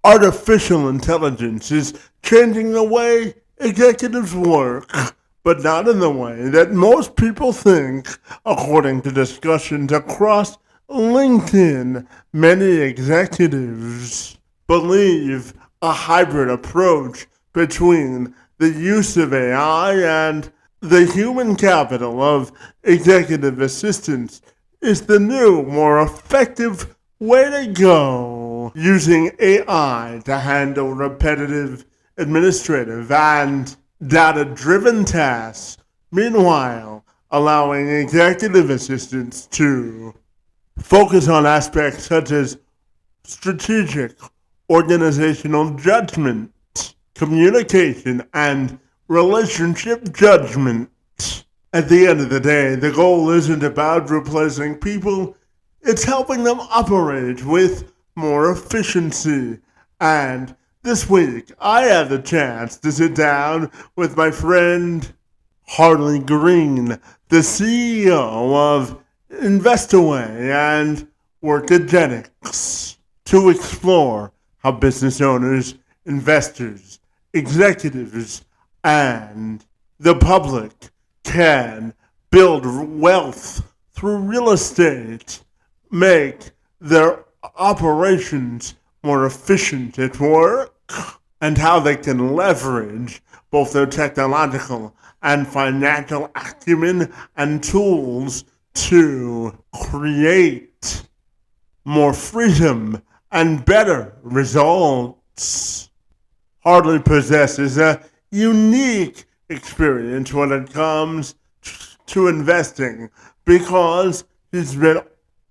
Artificial intelligence is changing the way executives work, but not in the way that most people think. According to discussions across LinkedIn, many executives believe a hybrid approach between the use of AI and the human capital of executive assistants is the new, more effective way to go. Using AI to handle repetitive administrative and data-driven tasks, meanwhile allowing executive assistants to focus on aspects such as strategic, organizational judgment, communication, and relationship judgment. At the end of the day, the goal isn't about replacing people, it's helping them operate with more efficiency. And this week, I had the chance to sit down with my friend Harley Green, the CEO of InvestAway and Workergenix, to explore how business owners, investors, executives, and the public can build wealth through real estate, make their operations more efficient at work, and how they can leverage both their technological and financial acumen and tools to create more freedom and better results. Harley possesses a unique experience when it comes to investing because he's been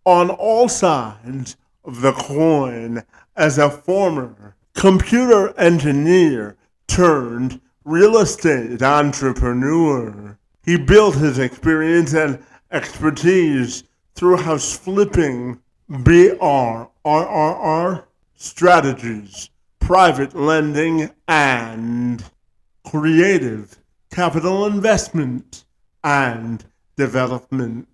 on all sides of the coin as a former computer engineer turned real estate entrepreneur. He built his experience and expertise through house flipping, BRRRR strategies, private lending, and creative capital investment and development.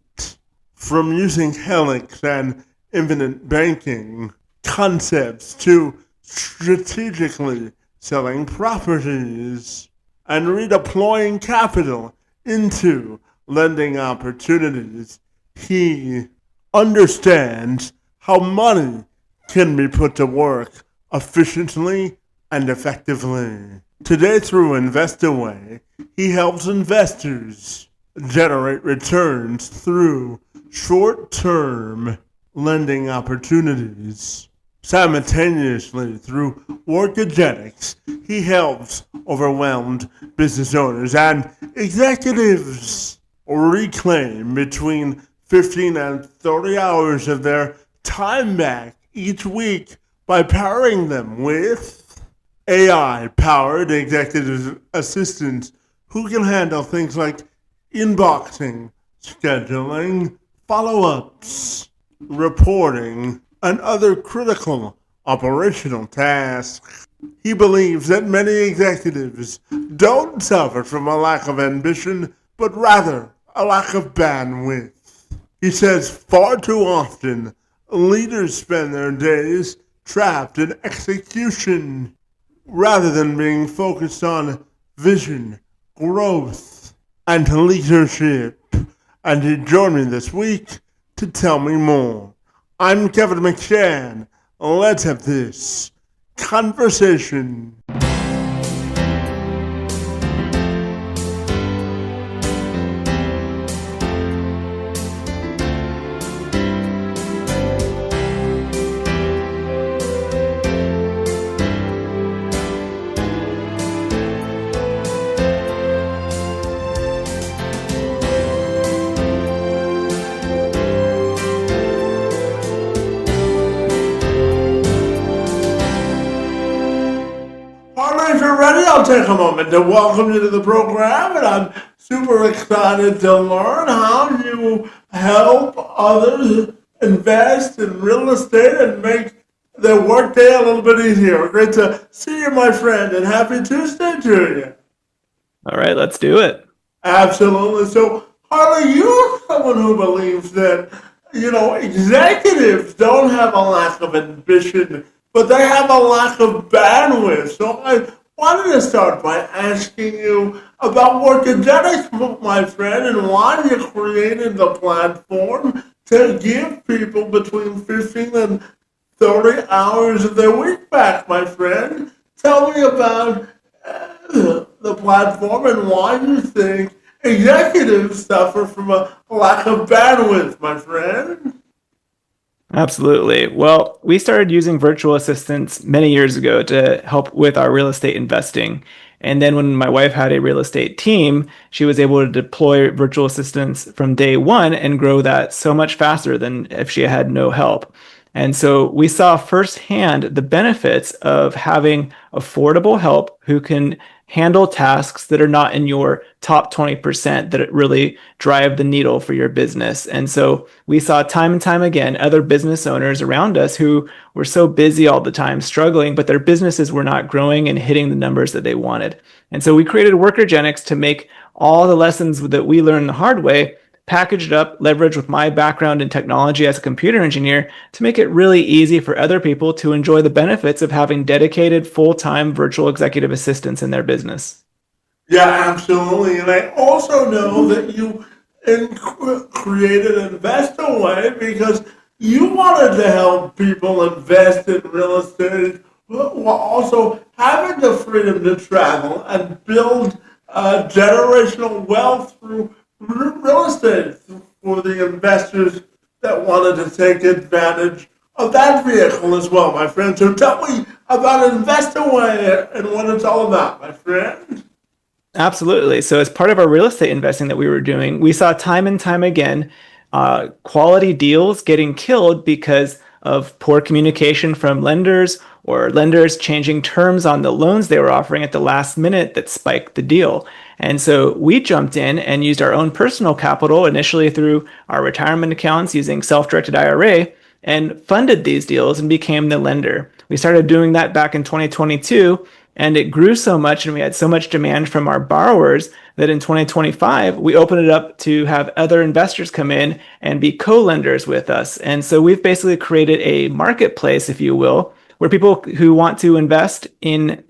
From using HELOCs and infinite banking concepts to strategically selling properties and redeploying capital into lending opportunities, he understands how money can be put to work efficiently and effectively. Today, through InvestAway, he helps investors generate returns through short-term lending opportunities. Simultaneously, through Workergenix, he helps overwhelmed business owners and executives reclaim between 15 and 30 hours of their time back each week by powering them with AI-powered executive assistants who can handle things like inboxing, scheduling, follow-ups, reporting, and other critical operational tasks. He believes that many executives don't suffer from a lack of ambition, but rather a lack of bandwidth. He says far too often, leaders spend their days trapped in execution rather than being focused on vision, growth, and leadership. And he joined me this week to tell me more. I'm Kevin McShann. Let's have this conversation. I'll take a moment to welcome you to the program, and I'm super excited to learn how you help others invest in real estate and make their workday a little bit easier. Great to see you, my friend, and happy Tuesday to you. All right, let's do it. Absolutely. So, Harley, you're someone who believes that, executives don't have a lack of ambition, but they have a lack of bandwidth. So I wanted to start by asking you about Workergenix, my friend, and why you created the platform to give people between 15 and 30 hours of their week back, my friend. Tell me about the platform and why you think executives suffer from a lack of bandwidth, my friend. Absolutely. Well, we started using virtual assistants many years ago to help with our real estate investing. And then when my wife had a real estate team, she was able to deploy virtual assistants from day one and grow that so much faster than if she had no help. And so we saw firsthand the benefits of having affordable help who can handle tasks that are not in your top 20% that really drive the needle for your business. And so we saw time and time again other business owners around us who were so busy all the time, struggling, but their businesses were not growing and hitting the numbers that they wanted. And so we created Workergenix to make all the lessons that we learned the hard way packaged up, leveraged with my background in technology as a computer engineer to make it really easy for other people to enjoy the benefits of having dedicated full-time virtual executive assistants in their business. Yeah, absolutely. And I also know that you created InvestAway because you wanted to help people invest in real estate while also having the freedom to travel and build generational wealth through real estate for the investors that wanted to take advantage of that vehicle as well, my friend. So tell me about InvestAway and what it's all about, my friend. Absolutely. So, as part of our real estate investing that we were doing, we saw time and time again quality deals getting killed because of poor communication from lenders or lenders changing terms on the loans they were offering at the last minute that spiked the deal. And so we jumped in and used our own personal capital initially through our retirement accounts using self-directed IRA and funded these deals and became the lender. We started doing that back in 2022 and it grew so much and we had so much demand from our borrowers that in 2025 we opened it up to have other investors come in and be co-lenders with us. And so we've basically created a marketplace, if you will, where people who want to invest in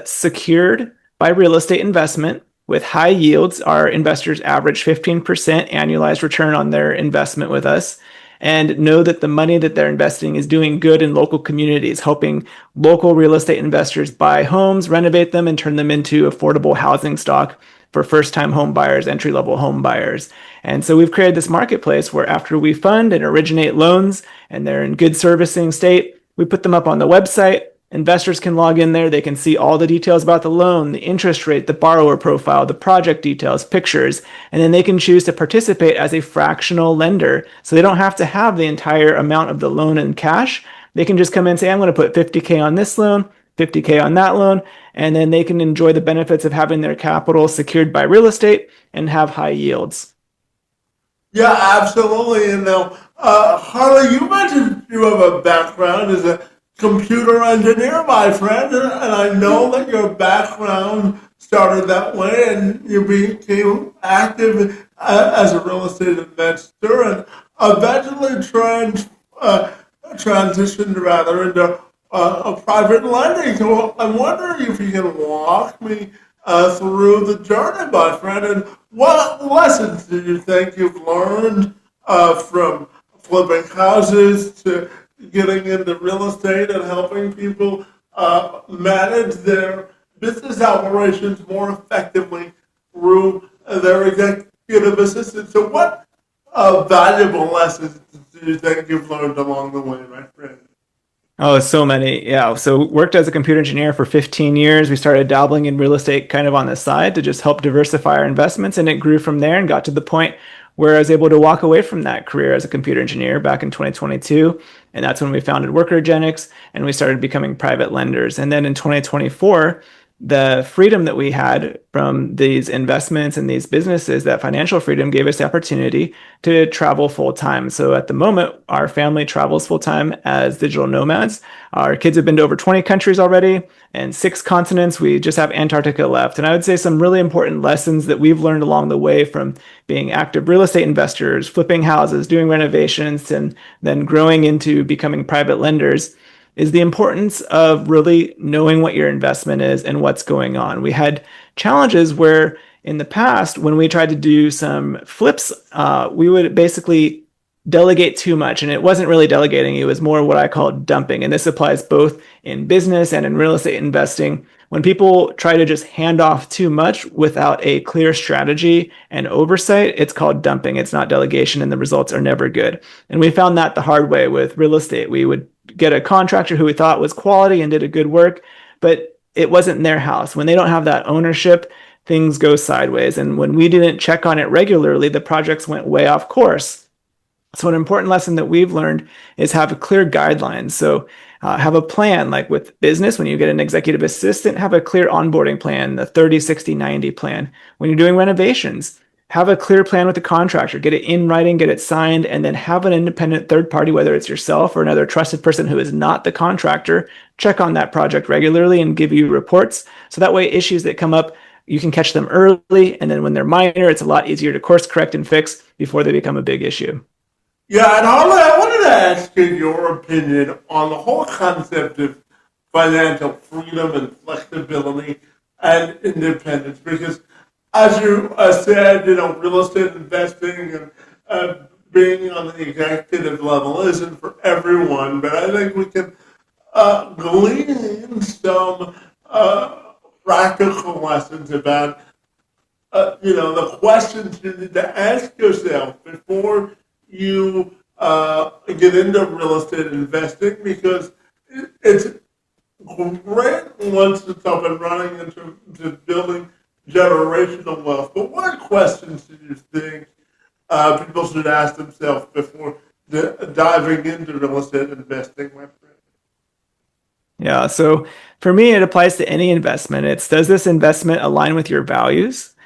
secured by real estate investment with high yields, our investors average 15% annualized return on their investment with us, and know that the money that they're investing is doing good in local communities, helping local real estate investors buy homes, renovate them, and turn them into affordable housing stock for first-time home buyers, entry-level home buyers. And so we've created this marketplace where after we fund and originate loans and they're in good servicing state, we put them up on the website. Investors can log in there. They can see all the details about the loan, the interest rate, the borrower profile, the project details, pictures, and then they can choose to participate as a fractional lender. So they don't have to have the entire amount of the loan in cash. They can just come in and say, I'm going to put 50K on this loan, 50K on that loan, and then they can enjoy the benefits of having their capital secured by real estate and have high yields. Yeah, absolutely. And now, Harley, you mentioned you have a background as a computer engineer, my friend, and I know that your background started that way, and you became active as a real estate investor, and eventually transitioned rather into a private lending. So I'm wondering if you can walk me through the journey, my friend, and what lessons do you think you've learned from flipping houses to getting into real estate and helping people manage their business operations more effectively through their executive assistant? So what valuable lessons do you think you've learned along the way, my friend? Oh, so many. Yeah. So worked as a computer engineer for 15 years. We started dabbling in real estate kind of on the side to just help diversify our investments. And it grew from there and got to the point where I was able to walk away from that career as a computer engineer back in 2022. And that's when we founded Workergenix and we started becoming private lenders. And then in 2024, the freedom that we had from these investments and these businesses, that financial freedom gave us the opportunity to travel full time. So at the moment, our family travels full time as digital nomads. Our kids have been to over 20 countries already and 6 continents. We just have Antarctica left. And I would say some really important lessons that we've learned along the way from being active real estate investors, flipping houses, doing renovations, and then growing into becoming private lenders is the importance of really knowing what your investment is and what's going on. We had challenges where in the past, when we tried to do some flips, we would basically delegate too much. And it wasn't really delegating, it was more what I call dumping. And this applies both in business and in real estate investing. When people try to just hand off too much without a clear strategy and oversight, it's called dumping. It's not delegation, and the results are never good. And we found that the hard way with real estate. We would get a contractor who we thought was quality and did a good work, but it wasn't their house. When they don't have that ownership, things go sideways. And when we didn't check on it regularly, the projects went way off course. So an important lesson that we've learned is have a clear guidelines. So have a plan, like with business, when you get an executive assistant, have a clear onboarding plan, the 30, 60, 90 plan. When you're doing renovations, have a clear plan with the contractor, get it in writing, get it signed, and then have an independent third party, whether it's yourself or another trusted person who is not the contractor, check on that project regularly and give you reports. So that way issues that come up, you can catch them early. And then when they're minor, it's a lot easier to course correct and fix before they become a big issue. Yeah, and Harley, I wanted to ask you your opinion on the whole concept of financial freedom and flexibility and independence. Because, as you said, real estate investing and being on the executive level isn't for everyone. But I think we can glean some practical lessons about, the questions you need to ask yourself before you get into real estate investing, because it's great once it's up and running into building generational wealth. But what questions do you think people should ask themselves before diving into real estate investing, my friend? Yeah, so for me, it applies to any investment. It's, does this investment align with your values?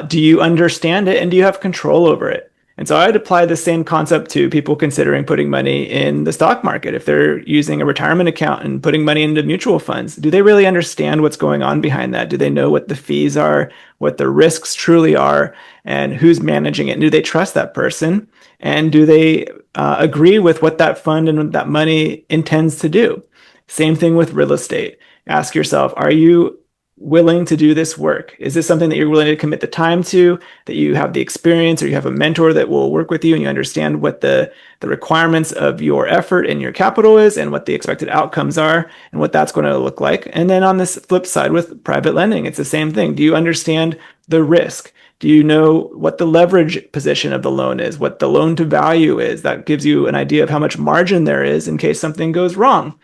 Do you understand it, and do you have control over it? And so I'd apply the same concept to people considering putting money in the stock market. If they're using a retirement account and putting money into mutual funds, do they really understand what's going on behind that? Do they know what the fees are, what the risks truly are, and who's managing it? And do they trust that person? And do they agree with what that fund and what that money intends to do? Same thing with real estate. Ask yourself, are you willing to do this work? Is this something that you're willing to commit the time to, that you have the experience, or you have a mentor that will work with you and you understand what the requirements of your effort and your capital is and what the expected outcomes are and what that's going to look like? And then on this flip side with private lending, it's the same thing. Do you understand the risk? Do you know what the leverage position of the loan is, what the loan to value is? That gives you an idea of how much margin there is in case something goes wrong.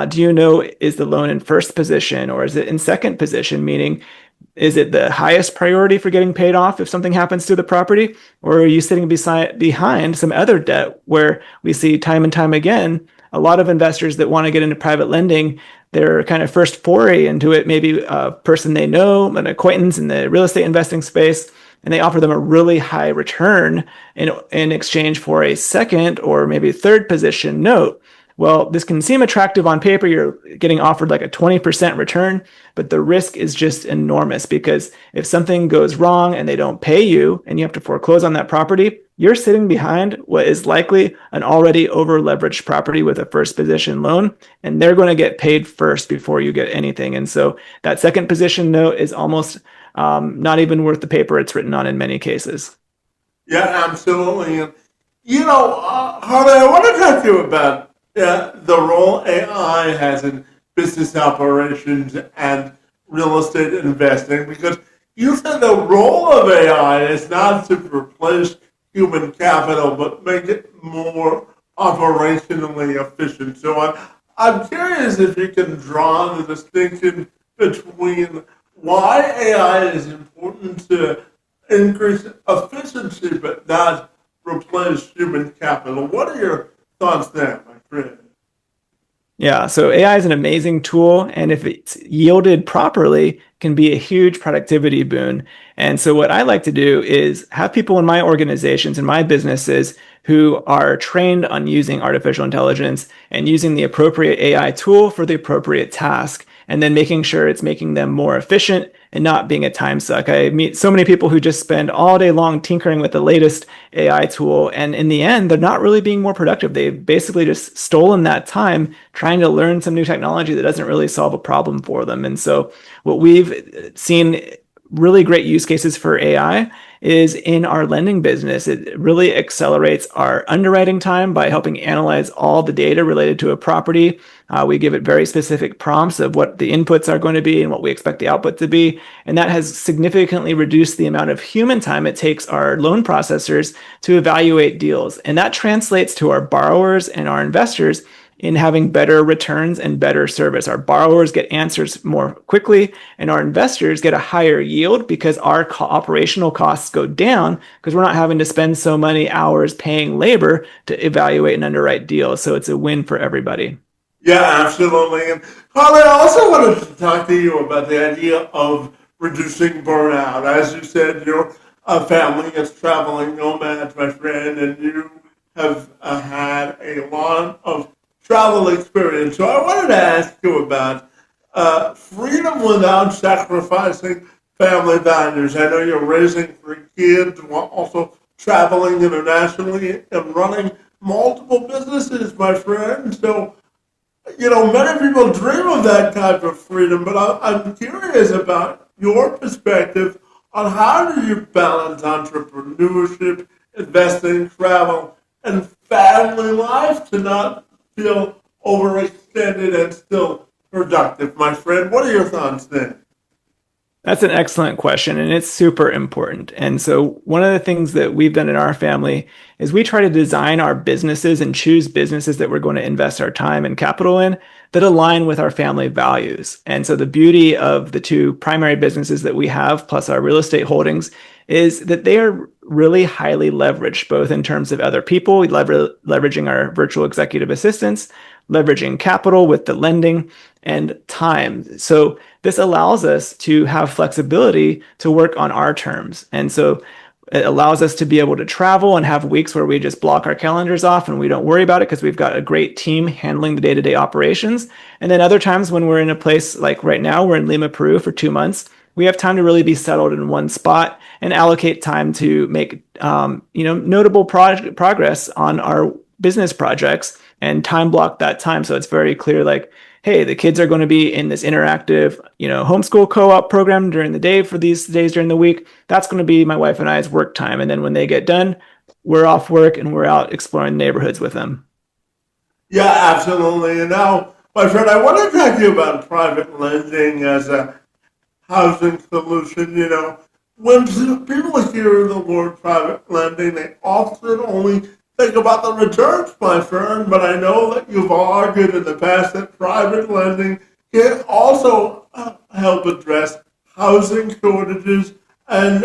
Do you know, is the loan in first position or is it in second position? Meaning, is it the highest priority for getting paid off if something happens to the property? Or are you sitting behind some other debt where we see time and time again, a lot of investors that want to get into private lending, their kind of first foray into it, maybe a person they know, an acquaintance in the real estate investing space, and they offer them a really high return in exchange for a second or maybe third position note. Well, this can seem attractive on paper. You're getting offered like a 20% return, but the risk is just enormous, because if something goes wrong and they don't pay you and you have to foreclose on that property, you're sitting behind what is likely an already over-leveraged property with a first position loan, and they're going to get paid first before you get anything. And so that second position note is almost not even worth the paper it's written on in many cases. Yeah, absolutely. And, Harley, I want to talk to you about the role AI has in business operations and real estate investing, because you said the role of AI is not to replace human capital, but make it more operationally efficient. So I'm curious if you can draw the distinction between why AI is important to increase efficiency, but not replace human capital. What are your thoughts there, my friend? Yeah, so AI is an amazing tool, and if it's yielded properly, can be a huge productivity boon. And so what I like to do is have people in my organizations and my businesses who are trained on using artificial intelligence and using the appropriate AI tool for the appropriate task, and then making sure it's making them more efficient and not being a time suck. I meet so many people who just spend all day long tinkering with the latest AI tool, and in the end, they're not really being more productive. They've basically just stolen that time trying to learn some new technology that doesn't really solve a problem for them. And so, what we've seen really great use cases for AI is in our lending business. It really accelerates our underwriting time by helping analyze all the data related to a property. We give it very specific prompts of what the inputs are going to be and what we expect the output to be. And that has significantly reduced the amount of human time it takes our loan processors to evaluate deals. And that translates to our borrowers and our investors in having better returns and better service. Our borrowers get answers more quickly, and our investors get a higher yield because our operational costs go down because we're not having to spend so many hours paying labor to evaluate and underwrite deals. So it's a win for everybody. Yeah, absolutely. And Harley, I also wanted to talk to you about the idea of reducing burnout. As you said, you're a family is traveling nomads, my friend, and you have had a lot of travel experience. So I wanted to ask you about freedom without sacrificing family values. I know you're raising three kids while also traveling internationally and running multiple businesses, my friend. So many people dream of that type of freedom, but I'm curious about your perspective on how do you balance entrepreneurship, investing, travel, and family life to not feel overextended and still productive, my friend. What are your thoughts there? That's an excellent question, and it's super important. And so, one of the things that we've done in our family is we try to design our businesses and choose businesses that we're going to invest our time and capital in that align with our family values. And so, the beauty of the two primary businesses that we have, plus our real estate holdings, is that they are really highly leveraged, both in terms of other people, leveraging our virtual executive assistants, leveraging capital with the lending, and time. So this allows us to have flexibility to work on our terms. And so it allows us to be able to travel and have weeks where we just block our calendars off and we don't worry about it because we've got a great team handling the day-to-day operations. And then other times when we're in a place like right now, we're in Lima, Peru for 2 months. We have time to really be settled in one spot and allocate time to make notable progress on our business projects and time block that time. So it's very clear, like, hey, the kids are going to be in this interactive, homeschool co-op program during the day for these days during the week. That's going to be my wife and I's work time. And then when they get done, we're off work and we're out exploring neighborhoods with them. Yeah, absolutely. And now, my friend, I want to talk to you about private lending as a housing solution. When people hear the word private lending, they often only think about the returns, my friend, but I know that you've argued in the past that private lending can also help address housing shortages and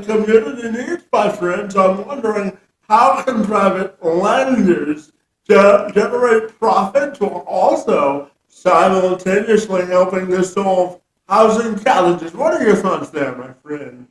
community needs, my friend. So I'm wondering, how can private lenders generate profit while also simultaneously helping to solve housing challenges? What are your thoughts there, my friend?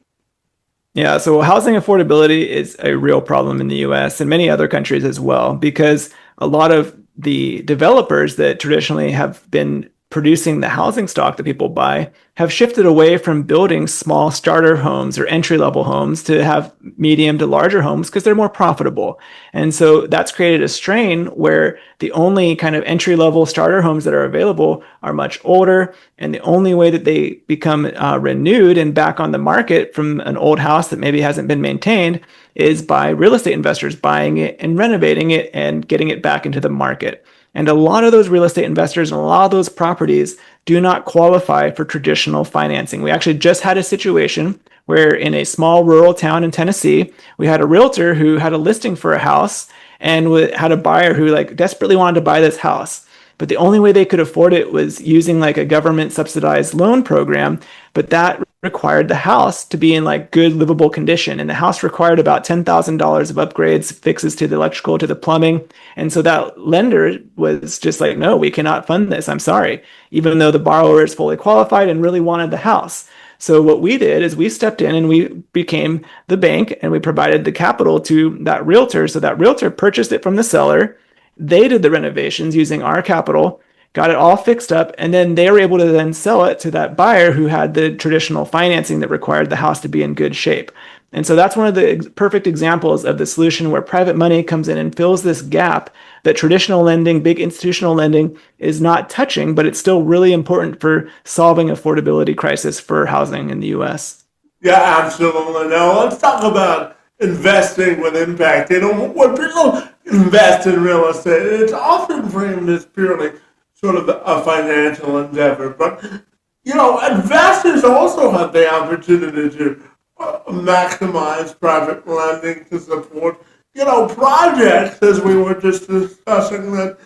Yeah, so housing affordability is a real problem in the US and many other countries as well, because a lot of the developers that traditionally have been producing the housing stock that people buy have shifted away from building small starter homes or entry level homes to have medium to larger homes because they're more profitable. And so that's created a strain where the only kind of entry level starter homes that are available are much older. And the only way that they become renewed and back on the market from an old house that maybe hasn't been maintained is by real estate investors buying it and renovating it and getting it back into the market. And a lot of those real estate investors and a lot of those properties do not qualify for traditional financing. We actually just had a situation where in a small rural town in Tennessee, we had a realtor who had a listing for a house and had a buyer who desperately wanted to buy this house. But the only way they could afford it was using a government subsidized loan program, but that required the house to be in good livable condition. And the house required about $10,000 of upgrades, fixes to the electrical, to the plumbing. And so that lender was just no, we cannot fund this. I'm sorry. Even though the borrower is fully qualified and really wanted the house. So what we did is we stepped in and we became the bank and we provided the capital to that realtor. So that realtor purchased it from the seller. They did the renovations using our capital, got it all fixed up, and then they were able to then sell it to that buyer who had the traditional financing that required the house to be in good shape. And so that's one of the perfect examples of the solution where private money comes in and fills this gap that traditional lending, big institutional lending is not touching, but it's still really important for solving affordability crisis for housing in the US. Yeah, absolutely. Now let's talk about investing with impact. When people invest in real estate, it's often framed as purely sort of a financial endeavor. But investors also have the opportunity to maximize private lending to support, projects, as we were just discussing, that,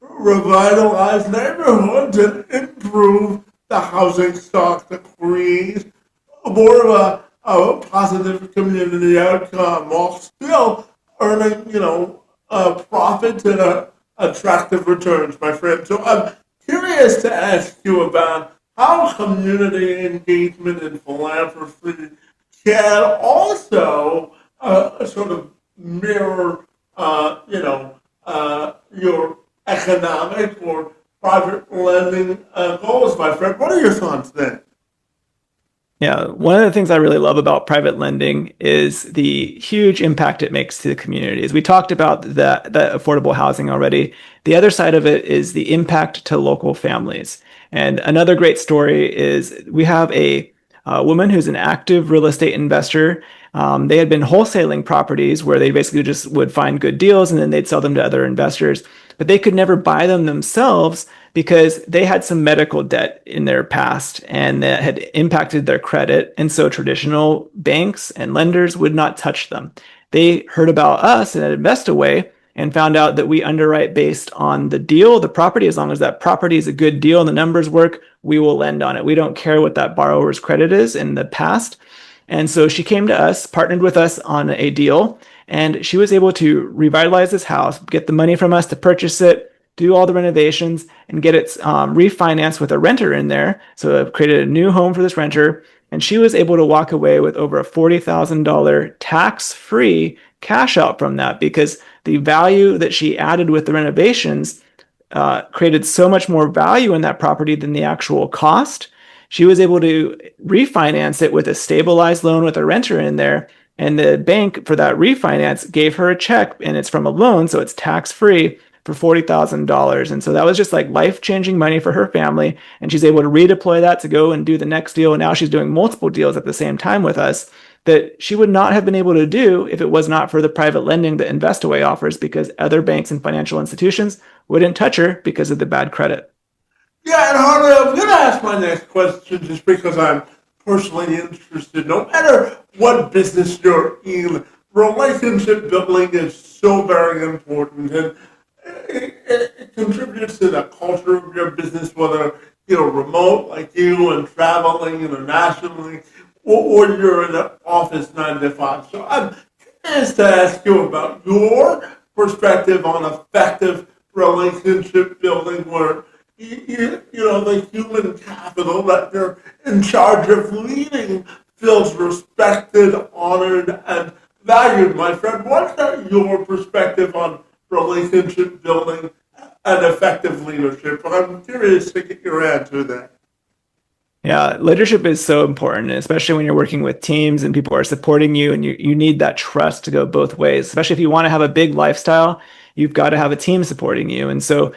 revitalize neighborhoods and improve the housing stock, that create more of a positive community outcome while still earning, profits and attractive returns, my friend. So I'm curious to ask you about how community engagement and philanthropy can also sort of mirror, your economic or private lending goals, my friend. What are your thoughts there? Yeah, one of the things I really love about private lending is the huge impact it makes to the communities. We talked about the affordable housing already. The other side of it is the impact to local families. And another great story is we have a woman who's an active real estate investor. They had been wholesaling properties where they basically just would find good deals and then they'd sell them to other investors. But they could never buy them themselves because they had some medical debt in their past and that had impacted their credit. And so traditional banks and lenders would not touch them. They heard about us at InvestAway and found out that we underwrite based on the deal, the property. As long as that property is a good deal and the numbers work, we will lend on it. We don't care what that borrower's credit is in the past. And so she came to us, partnered with us on a deal, and she was able to revitalize this house, get the money from us to purchase it, do all the renovations, and get it refinanced with a renter in there. So it created a new home for this renter. And she was able to walk away with over a $40,000 tax-free cash out from that because the value that she added with the renovations created so much more value in that property than the actual cost. She was able to refinance it with a stabilized loan with a renter in there. And the bank for that refinance gave her a check, and it's from a loan, so it's tax-free for $40,000. And so that was just like life-changing money for her family. And she's able to redeploy that to go and do the next deal. And now she's doing multiple deals at the same time with us that she would not have been able to do if it was not for the private lending that InvestAway offers, because other banks and financial institutions wouldn't touch her because of the bad credit. Yeah, and Harley, I'm going to ask my next question just because I'm personally interested. No matter what business you're in, relationship building is so very important, and it contributes to the culture of your business, whether you're remote like you and traveling internationally, or you're in an office 9 to 5. So I'm curious to ask you about your perspective on effective relationship building, where the human capital that you're in charge of leading feels respected, honored, and valued, my friend. What's your perspective on relationship building and effective leadership? I'm curious to get your answer there. Yeah, leadership is so important, especially when you're working with teams and people are supporting you, and you need that trust to go both ways. Especially if you want to have a big lifestyle, you've got to have a team supporting you. And so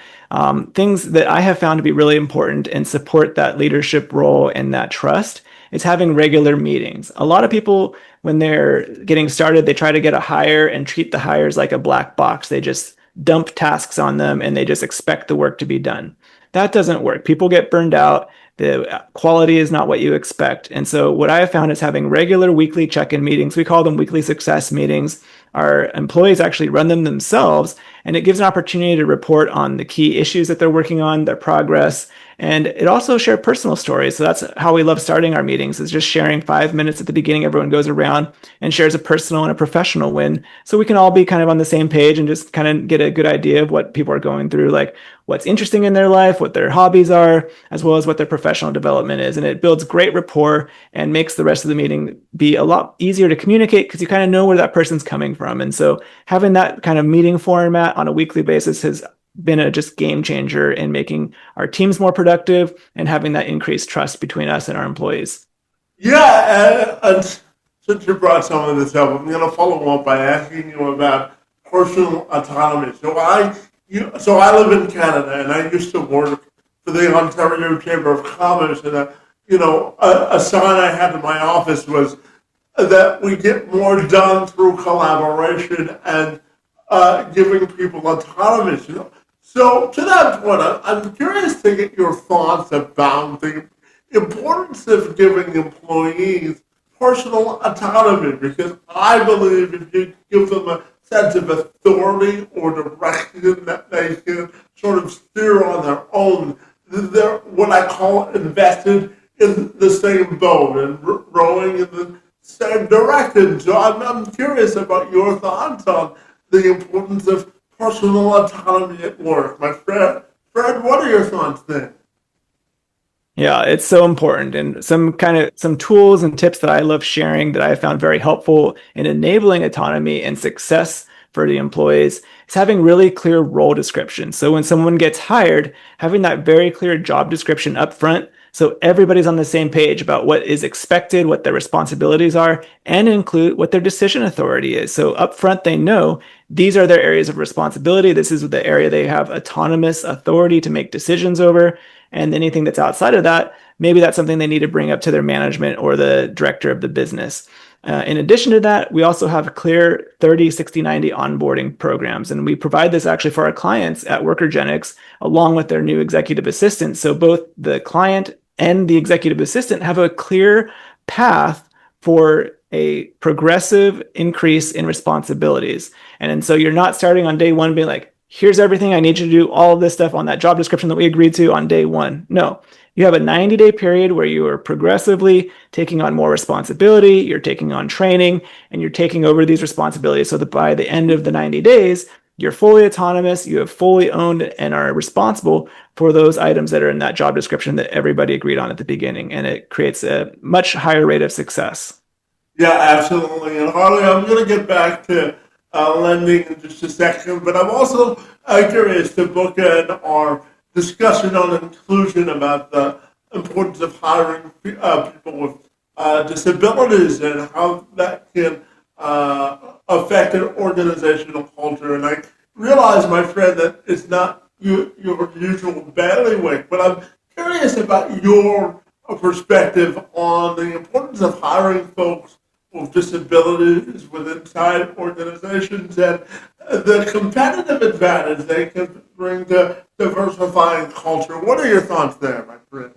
things that I have found to be really important and support that leadership role and that trust is having regular meetings. A lot of people, when they're getting started, they try to get a hire and treat the hires like a black box. They just dump tasks on them and they just expect the work to be done. That doesn't work. People get burned out. The quality is not what you expect. And so what I have found is having regular weekly check-in meetings. We call them weekly success meetings. Our employees actually run them themselves, and it gives an opportunity to report on the key issues that they're working on, their progress, And it also shared personal stories. So that's how we love starting our meetings, is just sharing 5 minutes at the beginning. Everyone goes around and shares a personal and a professional win. So we can all be kind of on the same page and just kind of get a good idea of what people are going through, like what's interesting in their life, what their hobbies are, as well as what their professional development is. And it builds great rapport and makes the rest of the meeting be a lot easier to communicate because you kind of know where that person's coming from. And so having that kind of meeting format on a weekly basis has been a just game changer in making our teams more productive and having that increased trust between us and our employees. Yeah, and since you brought some of this up, I'm going to follow up by asking you about personal autonomy. So I live in Canada, and I used to work for the Ontario Chamber of Commerce, and a sign I had in my office was that we get more done through collaboration and giving people autonomy. So to that point, I'm curious to get your thoughts about the importance of giving employees personal autonomy, because I believe if you give them a sense of authority or direction that they can sort of steer on their own, they're what I call invested in the same boat and rowing in the same direction. So I'm curious about your thoughts on the importance of personal autonomy at work. My friend, Fred, what are your thoughts there? Yeah, it's so important. And some tools and tips that I love sharing that I found very helpful in enabling autonomy and success for the employees is having really clear role descriptions. So when someone gets hired, having that very clear job description up front so everybody's on the same page about what is expected, what their responsibilities are, and include what their decision authority is. So up front, they know these are their areas of responsibility. This is the area they have autonomous authority to make decisions over. And anything that's outside of that, maybe that's something they need to bring up to their management or the director of the business. In addition to that, we also have clear 30, 60, 90 onboarding programs. And we provide this actually for our clients at Workergenix, along with their new executive assistant. So both the client and the executive assistant have a clear path for a progressive increase in responsibilities. And so you're not starting on day one being like, here's everything I need you to do, all of this stuff on that job description that we agreed to on day one. No, you have a 90-day period where you are progressively taking on more responsibility, you're taking on training, and you're taking over these responsibilities so that by the end of the 90 days, you're fully autonomous, you have fully owned and are responsible for those items that are in that job description that everybody agreed on at the beginning. And it creates a much higher rate of success. Yeah, absolutely. And Harley, I'm going to get back to lending in just a second, but I'm also curious to bookend our discussion on inclusion about the importance of hiring people with disabilities and how that can affect an organizational culture. And I realize, my friend, that it's not your usual bailiwick, but I'm curious about your perspective on the importance of hiring folks with disabilities within inside organizations and the competitive advantage they can bring to diversifying culture. What are your thoughts there, my friend?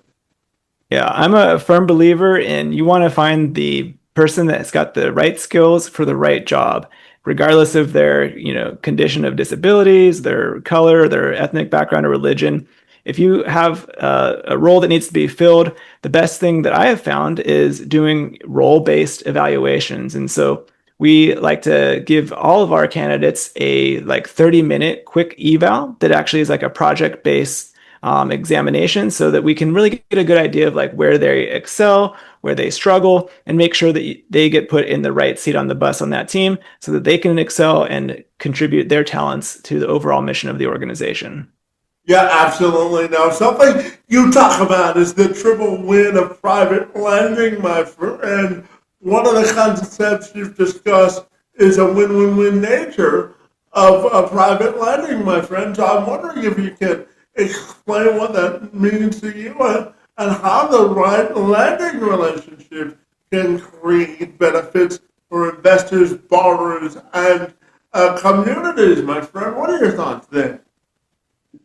Yeah, I'm a firm believer in you want to find the person that's got the right skills for the right job, regardless of their, condition of disabilities, their color, their ethnic background or religion. If you have a role that needs to be filled, the best thing that I have found is doing role-based evaluations. And so we like to give all of our candidates a like 30-minute quick eval that actually is like a project-based examination so that we can really get a good idea of like where they excel, where they struggle, and make sure that they get put in the right seat on the bus on that team so that they can excel and contribute their talents to the overall mission of the organization. Yeah, absolutely. Now, something you talk about is the triple win of private lending, my friend. One of the concepts you've discussed is a win-win-win nature of private lending, my friend. So I'm wondering if you can explain what that means to you and how the right lending relationship can create benefits for investors, borrowers, and communities, my friend. What are your thoughts there?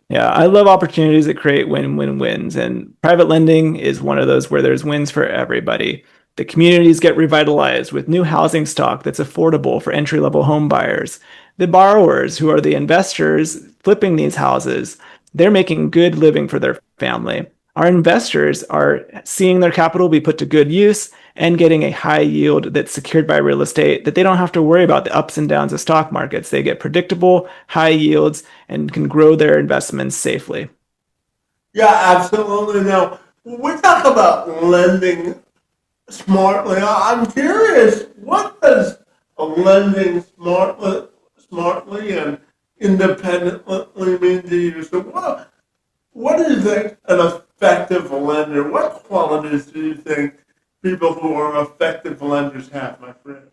Yeah, I love opportunities that create win-win-wins, and private lending is one of those where there's wins for everybody. The communities get revitalized with new housing stock that's affordable for entry-level home buyers. The borrowers, who are the investors flipping these houses, they're making good living for their family. our investors are seeing their capital be put to good use and getting a high yield that's secured by real estate that they don't have to worry about the ups and downs of stock markets. They get predictable, high yields and can grow their investments safely. Yeah, absolutely. Now, when we talk about lending smartly, I'm curious, what does lending smartly and independently mean to you? So what do you think an effective lender, what qualities do you think people who are effective lenders have, my friend?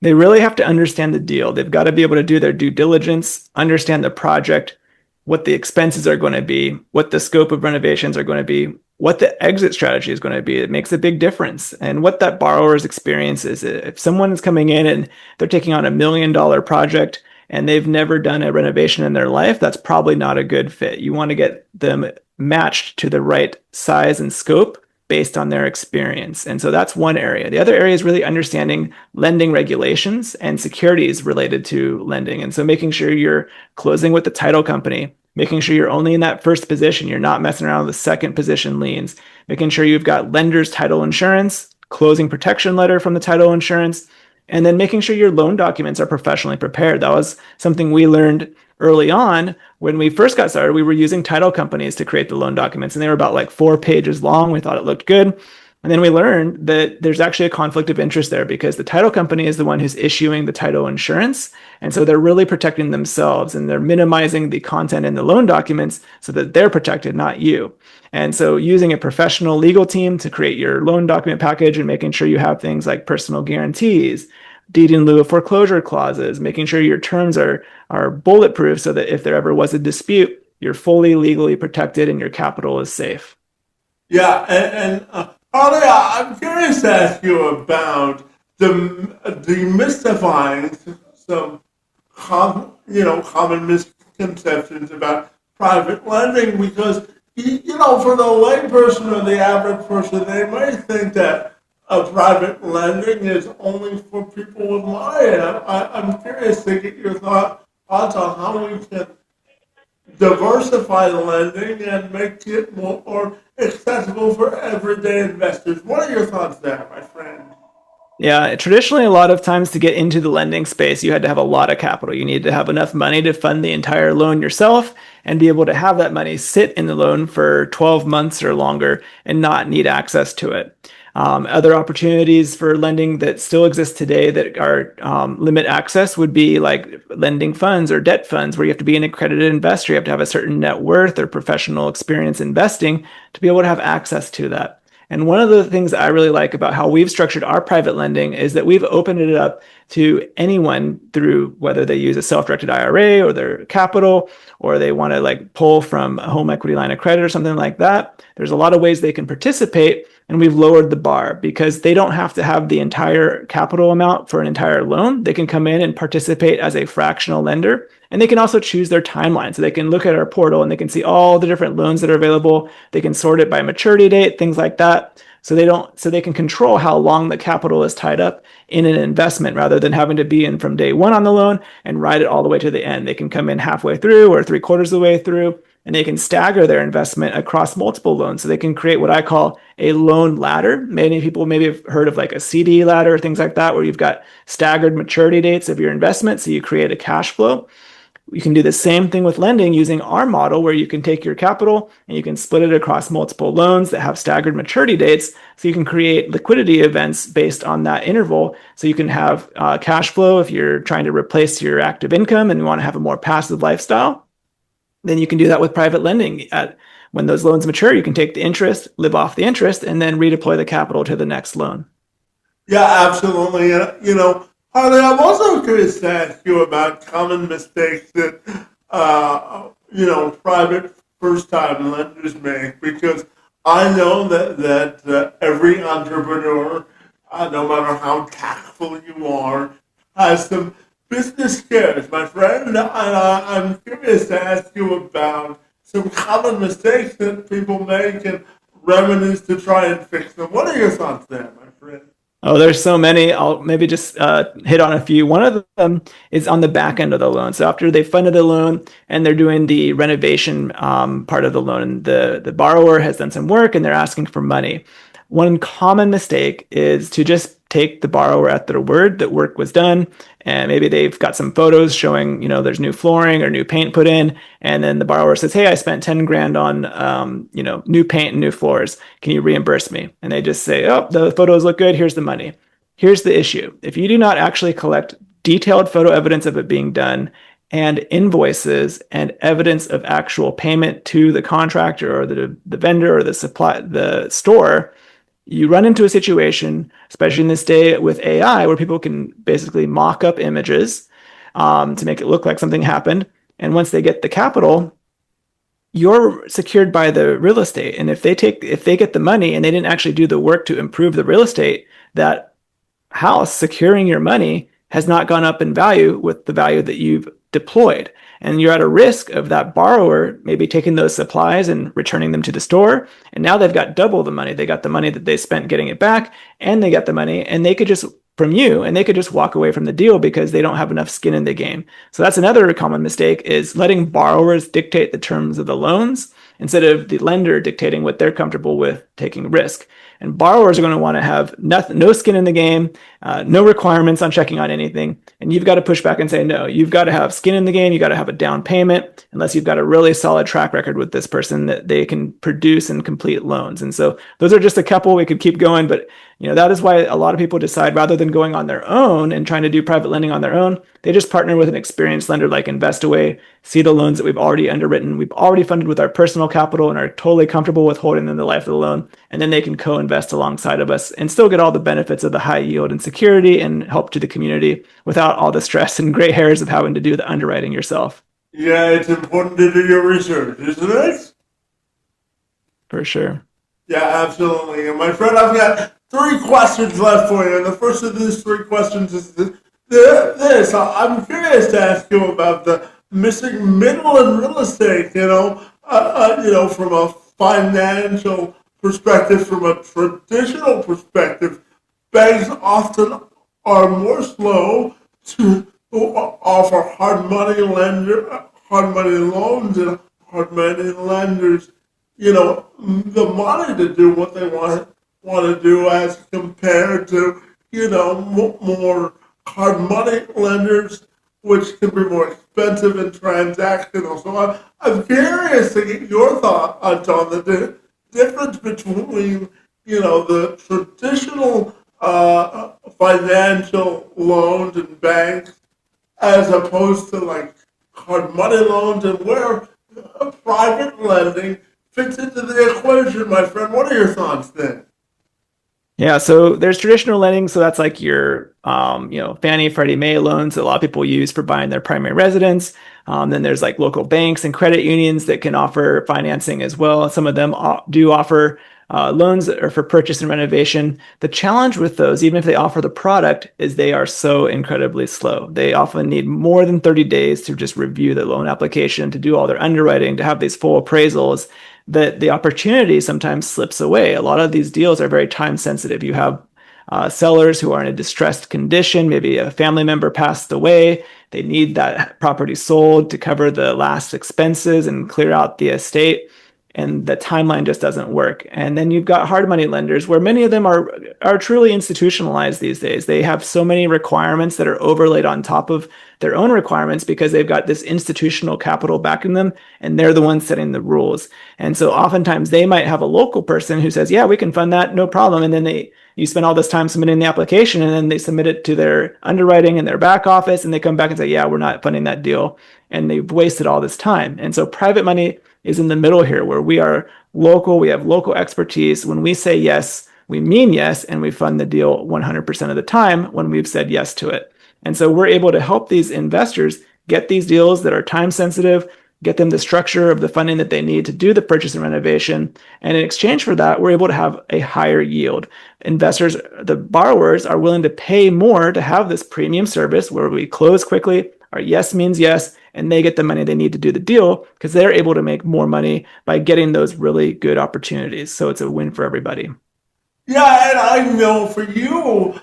They really have to understand the deal. They've got to be able to do their due diligence, understand the project, what the expenses are going to be, what the scope of renovations are going to be, what the exit strategy is going to be. It makes a big difference. And what that borrower's experience is. If someone is coming in and they're taking on $1 million project and they've never done a renovation in their life, that's probably not a good fit. You want to get them matched to the right size and scope based on their experience. And so that's one area. The other area is really understanding lending regulations and securities related to lending. And so making sure you're closing with the title company, making sure you're only in that first position, you're not messing around with the second position liens, making sure you've got lender's title insurance, closing protection letter from the title insurance, and then making sure your loan documents are professionally prepared. That was something we learned early on. When we first got started, we were using title companies to create the loan documents, and they were about like 4 pages long. We thought it looked good. And then we learned that there's actually a conflict of interest there because the title company is the one who's issuing the title insurance. And so they're really protecting themselves and they're minimizing the content in the loan documents so that they're protected, not you. And so using a professional legal team to create your loan document package and making sure you have things like personal guarantees, deed in lieu of foreclosure clauses, making sure your terms are bulletproof so that if there ever was a dispute, you're fully legally protected and your capital is safe. Yeah, and Harley, I'm curious to ask you about demystifying some common misconceptions about private lending because for the layperson or the average person, they might think that private lending is only for people with money. And I'm curious to get your thoughts on how we can diversify lending and make it more accessible for everyday investors. What are your thoughts there, my friend? Yeah, traditionally, a lot of times to get into the lending space, you had to have a lot of capital. You needed to have enough money to fund the entire loan yourself and be able to have that money sit in the loan for 12 months or longer and not need access to it. Other opportunities for lending that still exist today that are limit access would be like lending funds or debt funds, where you have to be an accredited investor. You have to have a certain net worth or professional experience investing to be able to have access to that. And one of the things I really like about how we've structured our private lending is that we've opened it up to anyone through whether they use a self-directed IRA or their capital, or they want to like pull from a home equity line of credit or something like that. There's a lot of ways they can participate, and we've lowered the bar because they don't have to have the entire capital amount for an entire loan. They can come in and participate as a fractional lender. And they can also choose their timeline. So they can look at our portal and they can see all the different loans that are available. They can sort it by maturity date, things like that. So they can control how long the capital is tied up in an investment rather than having to be in from day one on the loan and ride it all the way to the end. They can come in halfway through or 3/4 of the way through, and they can stagger their investment across multiple loans. So they can create what I call a loan ladder. Many people maybe have heard of like a CD ladder, things like that, where you've got staggered maturity dates of your investment. So you create a cash flow. You can do the same thing with lending using our model where you can take your capital and you can split it across multiple loans that have staggered maturity dates. So you can create liquidity events based on that interval. So you can have cash flow if you're trying to replace your active income and you want to have a more passive lifestyle. Then you can do that with private lending. When those loans mature, you can take the interest, live off the interest, and then redeploy the capital to the next loan. Yeah, absolutely. Harley, I'm also curious to ask you about common mistakes that, private first-time lenders make, because I know that every entrepreneur, no matter how tactful you are, has some business scares, my friend. And I'm curious to ask you about some common mistakes that people make and remedies to try and fix them. What are your thoughts there, my friend? Oh, there's so many. I'll maybe just hit on a few. One of them is on the back end of the loan. So after they funded the loan and they're doing the renovation part of the loan, the borrower has done some work and they're asking for money. One common mistake is to just take the borrower at their word that work was done, and maybe they've got some photos showing, there's new flooring or new paint put in, and then the borrower says, "Hey, I spent 10 grand on, new paint and new floors. Can you reimburse me?" And they just say, "Oh, the photos look good. Here's the money." Here's the issue. If you do not actually collect detailed photo evidence of it being done and invoices and evidence of actual payment to the contractor or the vendor or the store, you run into a situation, especially in this day with AI, where people can basically mock up images to make it look like something happened. And once they get the capital, you're secured by the real estate. And if they get the money and they didn't actually do the work to improve the real estate, that house securing your money has not gone up in value with the value that you've deployed. And you're at a risk of that borrower maybe taking those supplies and returning them to the store. And now they've got double the money. They got the money that they spent getting it back, and they got the money, and they could just from you, and they could just walk away from the deal because they don't have enough skin in the game. So that's another common mistake, is letting borrowers dictate the terms of the loans instead of the lender dictating what they're comfortable with taking risk. And borrowers are going to want to have no skin in the game, no requirements on checking on anything. And you've got to push back and say, no, you've got to have skin in the game. You got to have a down payment, unless you've got a really solid track record with this person that they can produce and complete loans. And so those are just a couple. We could keep going, but that is why a lot of people decide, rather than going on their own and trying to do private lending on their own, they just partner with an experienced lender like InvestAway, see the loans that we've already underwritten, we've already funded with our personal capital, and are totally comfortable with holding them the life of the loan. And then they can co-invest alongside of us and still get all the benefits of the high yield and security and help to the community without all the stress and gray hairs of having to do the underwriting yourself. Yeah, it's important to do your research, isn't it? For sure. Yeah, absolutely. And my friend, I've got three questions left for you. And the first of these three questions is this. I'm curious to ask you about the missing middle in real estate, from a financial perspective, from a traditional perspective. Banks often are more slow to offer hard money loans, and hard money lenders, the money to do what they want to do, as compared to, more hard money lenders, which can be more expensive and transactional. So I'm curious to get your thoughts on the difference between, the traditional financial loans and banks, as opposed to like hard money loans, and where private lending fits into the equation, my friend. What are your thoughts then? Yeah, so there's traditional lending. So that's like your, Fannie, Freddie Mae loans that a lot of people use for buying their primary residence. Then there's like local banks and credit unions that can offer financing as well. Some of them do offer loans that are for purchase and renovation. The challenge with those, even if they offer the product, is they are so incredibly slow. They often need more than 30 days to just review the loan application, to do all their underwriting, to have these full appraisals, that the opportunity sometimes slips away. A lot of these deals are very time sensitive. You have sellers who are in a distressed condition. Maybe a family member passed away. They need that property sold to cover the last expenses and clear out the estate. And the timeline just doesn't work. And then you've got hard money lenders, where many of them are truly institutionalized these days. They have so many requirements that are overlaid on top of their own requirements because they've got this institutional capital backing them, and they're the ones setting the rules. And so oftentimes they might have a local person who says, "Yeah, we can fund that, no problem." And then you spend all this time submitting the application, and then they submit it to their underwriting and their back office, and they come back and say, "Yeah, we're not funding that deal." And they've wasted all this time. And so private money is in the middle here, where we are local, we have local expertise. When we say yes, we mean yes, and we fund the deal 100% of the time when we've said yes to it. And so we're able to help these investors get these deals that are time sensitive, get them the structure of the funding that they need to do the purchase and renovation. And in exchange for that, we're able to have a higher yield. Investors, the borrowers, are willing to pay more to have this premium service where we close quickly. Our yes means yes, and they get the money they need to do the deal because they're able to make more money by getting those really good opportunities. So it's a win for everybody. Yeah, and I know for you,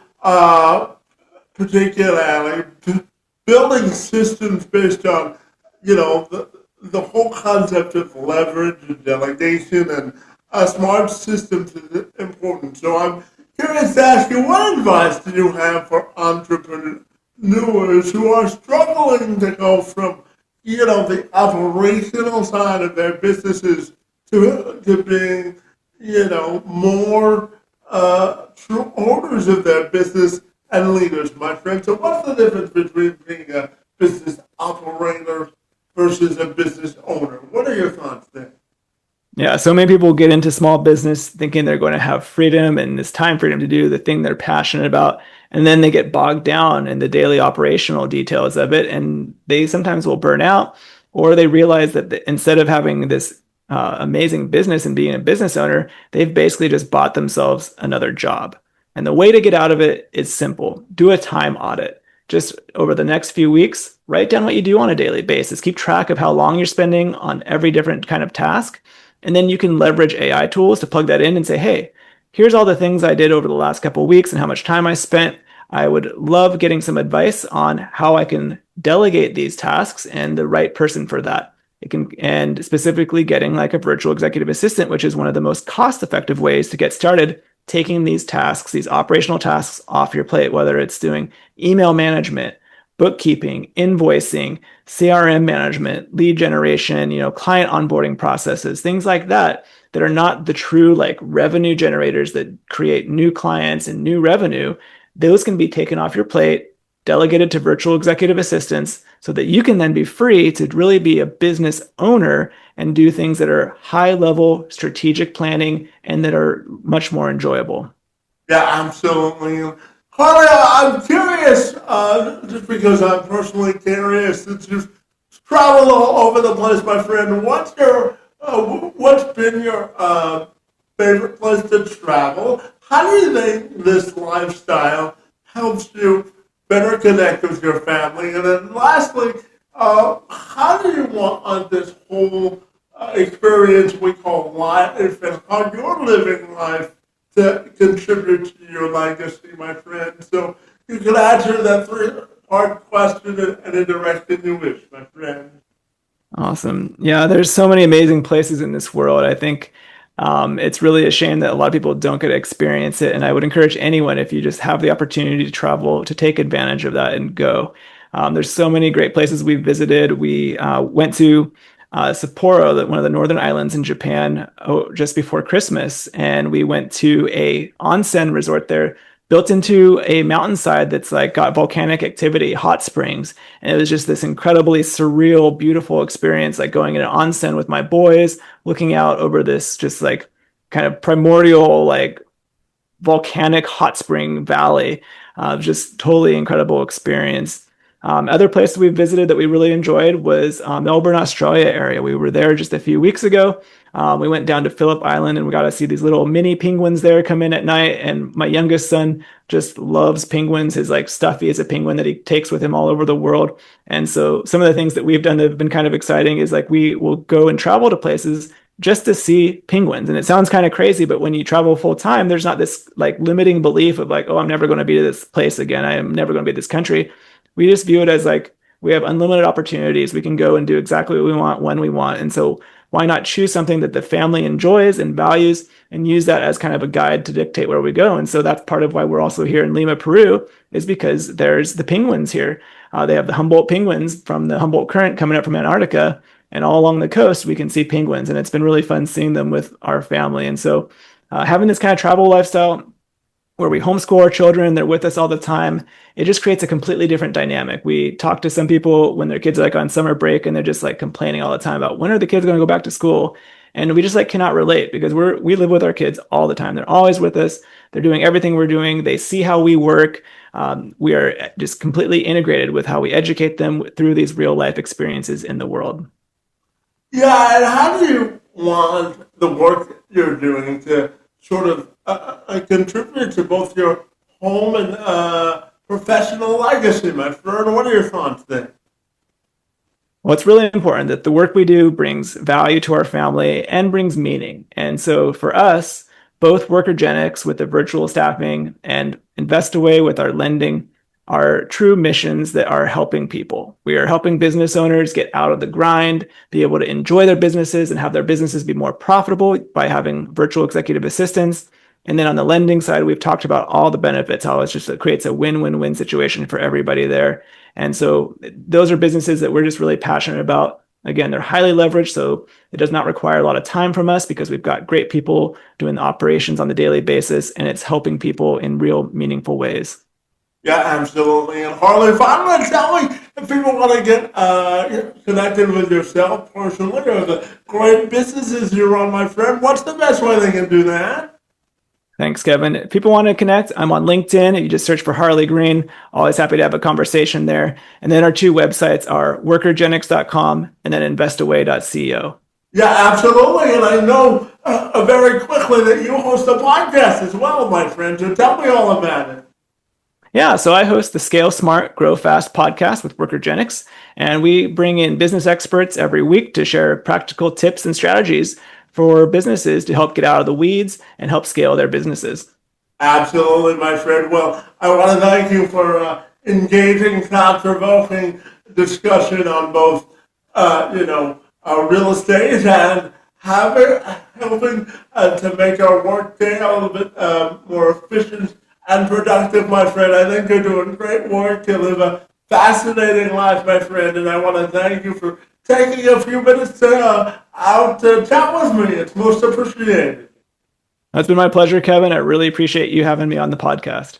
particularly building systems based on, the whole concept of leverage and delegation and smart systems is important. So I'm curious to ask you, what advice do you have for entrepreneurs who are struggling to go from, the operational side of their businesses to being, more true owners of their business and leaders, my friend. So what's the difference between being a business operator versus a business owner? What are your thoughts there? Yeah, so many people get into small business thinking they're going to have freedom and this time freedom to do the thing they're passionate about. And then they get bogged down in the daily operational details of it. And they sometimes will burn out, or they realize that instead of having this amazing business and being a business owner, they've basically just bought themselves another job. And the way to get out of it is simple: do a time audit. Just over the next few weeks, write down what you do on a daily basis. Keep track of how long you're spending on every different kind of task, and then you can leverage AI tools to plug that in and say, hey, here's all the things I did over the last couple of weeks and how much time I spent. I would love getting some advice on how I can delegate these tasks and the right person for that. It can, and specifically getting like a virtual executive assistant, which is one of the most cost-effective ways to get started taking these tasks, these operational tasks off your plate, whether it's doing email management, bookkeeping, invoicing, CRM management, lead generation, client onboarding processes, things like that that are not the true like revenue generators that create new clients and new revenue. Those can be taken off your plate, delegated to virtual executive assistants so that you can then be free to really be a business owner and do things that are high level strategic planning and that are much more enjoyable. Yeah, absolutely. Harley, I'm curious, just because I'm personally curious, since you've traveled all over the place, my friend. What's been your favorite place to travel? How do you think this lifestyle helps you better connect with your family? And then lastly, how do you want this whole experience we call life and how you're living life to contribute to your legacy, my friend? So you can answer that three-part question in any direction you wish, my friend. Awesome. Yeah, there's so many amazing places in this world. I think it's really a shame that a lot of people don't get to experience it. And I would encourage anyone, if you just have the opportunity to travel, to take advantage of that and go. There's so many great places we've visited. We went to Sapporo, one of the northern islands in Japan, just before Christmas, and we went to a onsen resort there, built into a mountainside that's like got volcanic activity, hot springs, and it was just this incredibly surreal, beautiful experience, like going in an onsen with my boys, looking out over this just like kind of primordial, like volcanic hot spring valley. Just totally incredible experience. Other places we visited that we really enjoyed was Melbourne, Australia area. We were there just a few weeks ago. We went down to Phillip Island and we got to see these little mini penguins there come in at night. And my youngest son just loves penguins. His like stuffy is a penguin that he takes with him all over the world. And so some of the things that we've done that have been kind of exciting is like we will go and travel to places just to see penguins. And it sounds kind of crazy, but when you travel full time, there's not this like limiting belief of like, oh, I'm never going to be to this place again. I am never going to be to this country. We just view it as like we have unlimited opportunities. We can go and do exactly what we want when we want. And so why not choose something that the family enjoys and values and use that as kind of a guide to dictate where we go? And so that's part of why we're also here in Lima, Peru, is because there's the penguins here. They have the Humboldt penguins from the Humboldt Current coming up from Antarctica, and all along the coast we can see penguins, and it's been really fun seeing them with our family. And so having this kind of travel lifestyle where we homeschool our children, they're with us all the time, it just creates a completely different dynamic. We talk to some people when their kids are like on summer break and they're just like complaining all the time about when are the kids going to go back to school, and we just like cannot relate because we live with our kids all the time. They're always with us. They're doing everything we're doing. They see how we work. We are just completely integrated with how we educate them through these real life experiences in the world. Yeah, and how do you want the work you're doing to sort of contribute to both your home and professional legacy, my friend? What are your thoughts there? Well, it's really important that the work we do brings value to our family and brings meaning. And so for us, both Workergenix with the virtual staffing and InvestAway with our lending are true missions that are helping people. We are helping business owners get out of the grind, be able to enjoy their businesses and have their businesses be more profitable by having virtual executive assistants. And then on the lending side, we've talked about all the benefits, how it creates a win-win-win situation for everybody there. And so those are businesses that we're just really passionate about. Again, they're highly leveraged, so it does not require a lot of time from us because we've got great people doing the operations on the daily basis, and it's helping people in real meaningful ways. Yeah, absolutely. And Harley, finally, tell me if people want to get connected with yourself personally or the great businesses you run, my friend, what's the best way they can do that? Thanks, Kevin. If people want to connect, I'm on LinkedIn. You just search for Harley Green. Always happy to have a conversation there. And then our two websites are workergenix.com and then investaway.co. Yeah, absolutely. And I know very quickly that you host a podcast as well, my friend. So tell me all about it. Yeah, so I host the Scale Smart, Grow Fast podcast with Workergenix, and we bring in business experts every week to share practical tips and strategies for businesses to help get out of the weeds and help scale their businesses. Absolutely, my friend. Well, I want to thank you for engaging, thought-provoking discussion on both, real estate and helping to make our workday a little bit more efficient and productive, my friend. I think you're doing great work to live a fascinating life, my friend, and I want to thank you for taking a few minutes out to chat with me. It's most appreciated. It's been my pleasure, Kevin. I really appreciate you having me on the podcast.